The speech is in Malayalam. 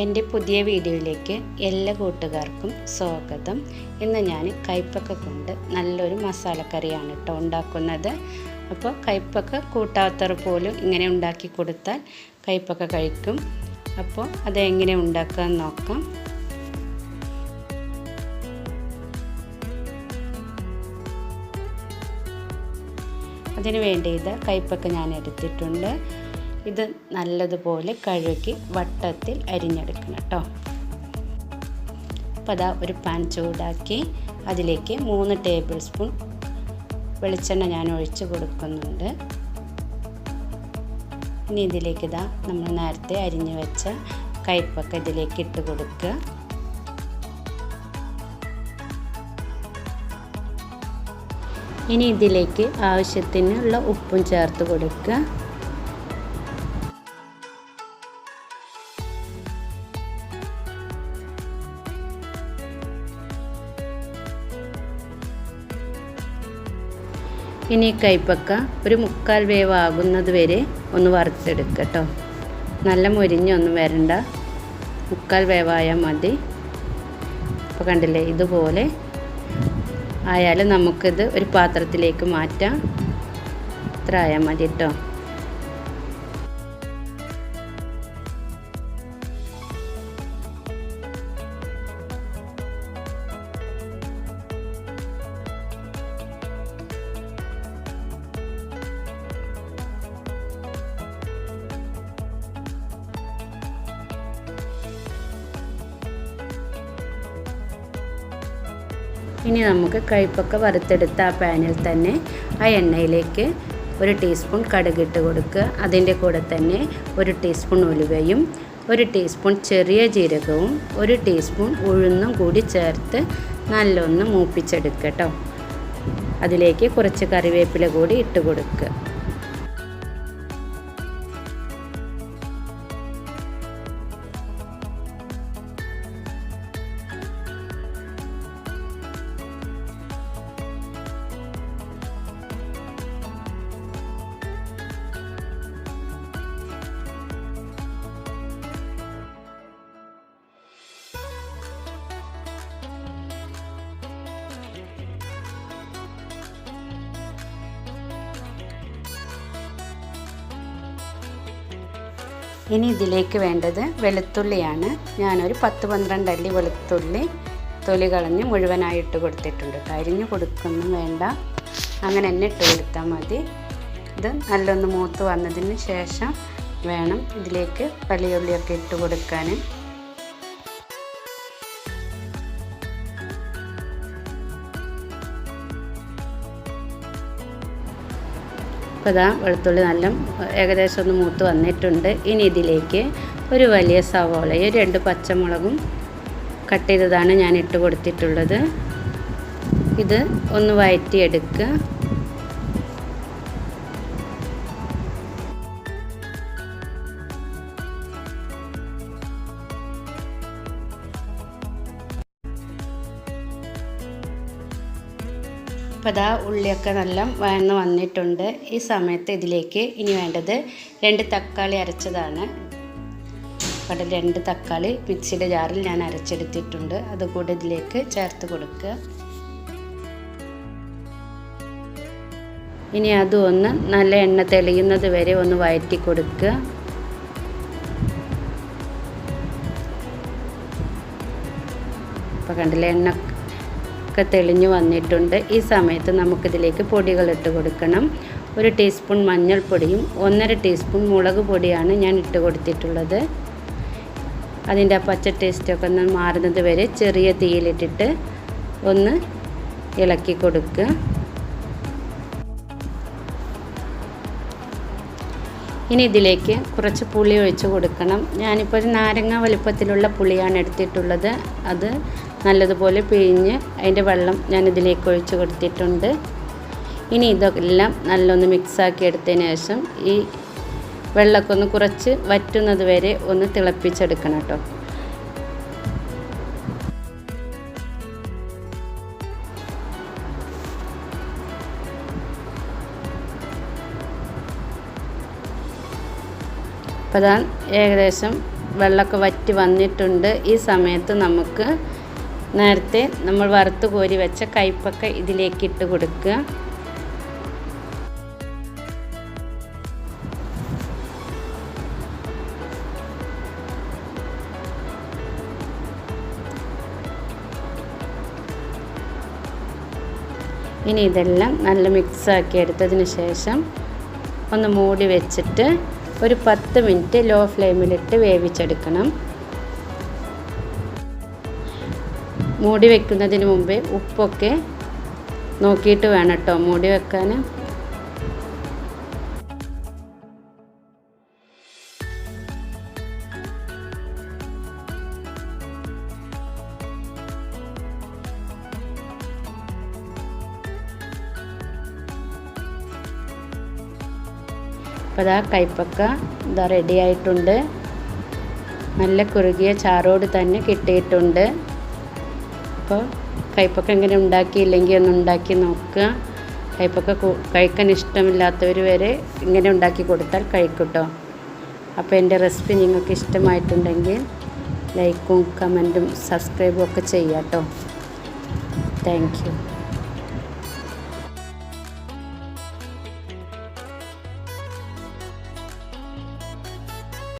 എൻ്റെ പുതിയ വീഡിയോയിലേക്ക് എല്ലാ കൂട്ടുകാർക്കും സ്വാഗതം. ഇന്ന് ഞാൻ കയ്പ്പക്ക കൊണ്ട് നല്ലൊരു മസാലക്കറിയാണ് കേട്ടോ ഉണ്ടാക്കുന്നത്. അപ്പോൾ കയ്പ്പക്ക കൂട്ടാത്തവർ പോലും ഇങ്ങനെ ഉണ്ടാക്കി കൊടുത്താൽ കയ്പ്പക്ക കഴിക്കും. അപ്പോൾ അതെങ്ങനെ ഉണ്ടാക്കാമെന്ന് നോക്കാം. അതിന് വേണ്ടി കയ്പ്പക്ക ഞാൻ എടുത്തിട്ടുണ്ട്. ഇത് നല്ലതുപോലെ കഴുകി വട്ടത്തിൽ അരിഞ്ഞെടുക്കണം കേട്ടോ. അപ്പോൾ ഒരു പാൻ ചൂടാക്കി അതിലേക്ക് 3 ടേബിൾ സ്പൂൺ വെളിച്ചെണ്ണ ഞാൻ ഒഴിച്ച് കൊടുക്കുന്നുണ്ട്. ഇനി ഇതിലേക്ക് നമ്മൾ നേരത്തെ അരിഞ്ഞു വെച്ച കയ്പ്പക്ക ഇതിലേക്ക് ഇട്ട് കൊടുക്കുക. ഇനി ഇതിലേക്ക് ആവശ്യത്തിനുള്ള ഉപ്പും ചേർത്ത് കൊടുക്കുക. ഇനി കയ്പ്പക്ക ഒരു 1/4 വേവ് ആകുന്നത് വരെ ഒന്ന് വറുത്തെടുക്കുക കേട്ടോ. നല്ല മുരിഞ്ഞൊന്നും വരണ്ട, 1/4 വേവായാൽ മതി. അപ്പോൾ കണ്ടില്ലേ, ഇതുപോലെ ആയാലും നമുക്കിത് ഒരു പാത്രത്തിലേക്ക് മാറ്റാം. ഇത്ര ആയാൽ മതി കേട്ടോ. ഇനി നമുക്ക് കയ്പ്പക്ക വറുത്തെടുത്ത ആ പാനിൽ തന്നെ ആ എണ്ണയിലേക്ക് 1 ടീസ്പൂൺ കടുകിട്ട് കൊടുക്കുക. അതിൻ്റെ കൂടെ തന്നെ 1 ടീസ്പൂൺ ഉലുവയും 1 ടീസ്പൂൺ ചെറിയ ജീരകവും 1 ടീസ്പൂൺ ഉഴുന്നും കൂടി ചേർത്ത് നല്ലൊന്ന് മൂപ്പിച്ചെടുക്കുക കേട്ടോ. അതിലേക്ക് കുറച്ച് കറിവേപ്പില കൂടി ഇട്ട് കൊടുക്കുക. ഇനി ഇതിലേക്ക് വേണ്ടത് വെളുത്തുള്ളിയാണ്. ഞാനൊരു 10-12 അല്ലി വെളുത്തുള്ളി തൊലി കളഞ്ഞ് മുഴുവനായിട്ട് കൊടുത്തിട്ടുണ്ട്. അരിഞ്ഞ് കൊടുക്കൊന്നും വേണ്ട, അങ്ങനെ തന്നെ ഇട്ട് കൊടുത്താൽ മതി. ഇത് നല്ലൊന്ന് മൂത്ത് വന്നതിന് ശേഷം വേണം ഇതിലേക്ക് വലിയ ഉള്ളിയൊക്കെ ഇട്ട് കൊടുക്കാൻ. അപ്പോൾ വെളുത്തുള്ളി നല്ല ഏകദേശം ഒന്ന് മൂത്ത് വന്നിട്ടുണ്ട്. ഇനി ഇതിലേക്ക് ഒരു വലിയ സവോളയും 2 പച്ചമുളകും കട്ട് ചെയ്തതാണ് ഞാൻ ഇട്ട് കൊടുത്തിട്ടുള്ളത്. ഇത് ഒന്ന് വഴറ്റിയെടുക്കുക. അപ്പോൾ ഉള്ളിയൊക്കെ നല്ല വഴന്ന് വന്നിട്ടുണ്ട്. ഈ സമയത്ത് ഇതിലേക്ക് ഇനി വേണ്ടത് 2 തക്കാളി അരച്ചതാണ്. അവിടെ 2 തക്കാളി മിക്സിയുടെ ജാറിൽ ഞാൻ അരച്ചെടുത്തിട്ടുണ്ട്. അതുകൂടി ഇതിലേക്ക് ചേർത്ത് കൊടുക്കുക. ഇനി അതും നല്ല എണ്ണ തെളിയുന്നത് വരെ ഒന്ന് വഴറ്റി കൊടുക്കുക. അപ്പോൾ കണ്ടില്ലേ, എണ്ണ തെളിഞ്ഞു വന്നിട്ടുണ്ട്. ഈ സമയത്ത് നമുക്കിതിലേക്ക് പൊടികൾ ഇട്ട് കൊടുക്കണം. 1 ടീസ്പൂൺ മഞ്ഞൾപ്പൊടിയും 1.5 ടീസ്പൂൺ മുളക് പൊടിയാണ് ഞാൻ ഇട്ട് കൊടുത്തിട്ടുള്ളത്. അതിൻ്റെ ആ പച്ച ടേസ്റ്റൊക്കെ ഒന്ന് മാറുന്നത് വരെ ചെറിയ തീയിലിട്ടിട്ട് ഒന്ന് ഇളക്കി കൊടുക്കുക. ഇനി ഇതിലേക്ക് കുറച്ച് പുളി ഒഴിച്ച് കൊടുക്കണം. ഞാനിപ്പോൾ ഒരു നാരങ്ങ വലുപ്പത്തിലുള്ള പുളിയാണ് എടുത്തിട്ടുള്ളത്. അത് നല്ലതുപോലെ പിഴിഞ്ഞ് അതിൻ്റെ വെള്ളം ഞാൻ ഇതിലേക്ക് ഒഴിച്ച് കൊടുത്തിട്ടുണ്ട്. ഇനി ഇതെല്ലാം നല്ലൊന്ന് മിക്സാക്കി എടുത്തതിന് ശേഷം ഈ വെള്ളമൊക്കെ ഒന്ന് കുറച്ച് വറ്റുന്നത് വരെ ഒന്ന് തിളപ്പിച്ചെടുക്കണം കേട്ടോ. അപ്പോൾ ഏകദേശം വെള്ളമൊക്കെ വറ്റി വന്നിട്ടുണ്ട്. ഈ സമയത്ത് നമുക്ക് നേരത്തെ നമ്മൾ വറുത്ത് കോരി വെച്ച കയ്പക്ക ഇതിലേക്ക് ഇട്ട് കൊടുക്കുക. ഇനി ഇതെല്ലാം നല്ല മിക്സാക്കി എടുത്തതിന് ശേഷം ഒന്ന് മൂടി വെച്ചിട്ട് ഒരു 10 മിനിറ്റ് ലോ ഫ്ലെയിമിലിട്ട് വേവിച്ചെടുക്കണം. മൂടി വെക്കുന്നതിന് മുമ്പേ ഉപ്പൊക്കെ നോക്കിയിട്ട് വേണം കേട്ടോ മൂടി വെക്കാൻ. അപ്പോൾ ഇതാ കയ്പക്ക ഇതാ റെഡി ആയിട്ടുണ്ട്. നല്ല കുറുകിയ ചാറോട് തന്നെ കിട്ടിയിട്ടുണ്ട്. അപ്പോൾ കയ്പക്ക ഇങ്ങനെ ഉണ്ടാക്കിയില്ലെങ്കിൽ ഒന്ന് ഉണ്ടാക്കി നോക്കുക. കയ്പക്ക കഴിക്കാൻ ഇഷ്ടമില്ലാത്തവർ വരെ ഇങ്ങനെ ഉണ്ടാക്കി കൊടുത്താൽ കഴിക്കും കേട്ടോ. അപ്പോൾ എൻ്റെ റെസിപ്പി നിങ്ങൾക്ക് ഇഷ്ടമായിട്ടുണ്ടെങ്കിൽ ലൈക്കും കമൻറ്റും സബ്സ്ക്രൈബും ഒക്കെ ചെയ്യാം കേട്ടോ. Thank you.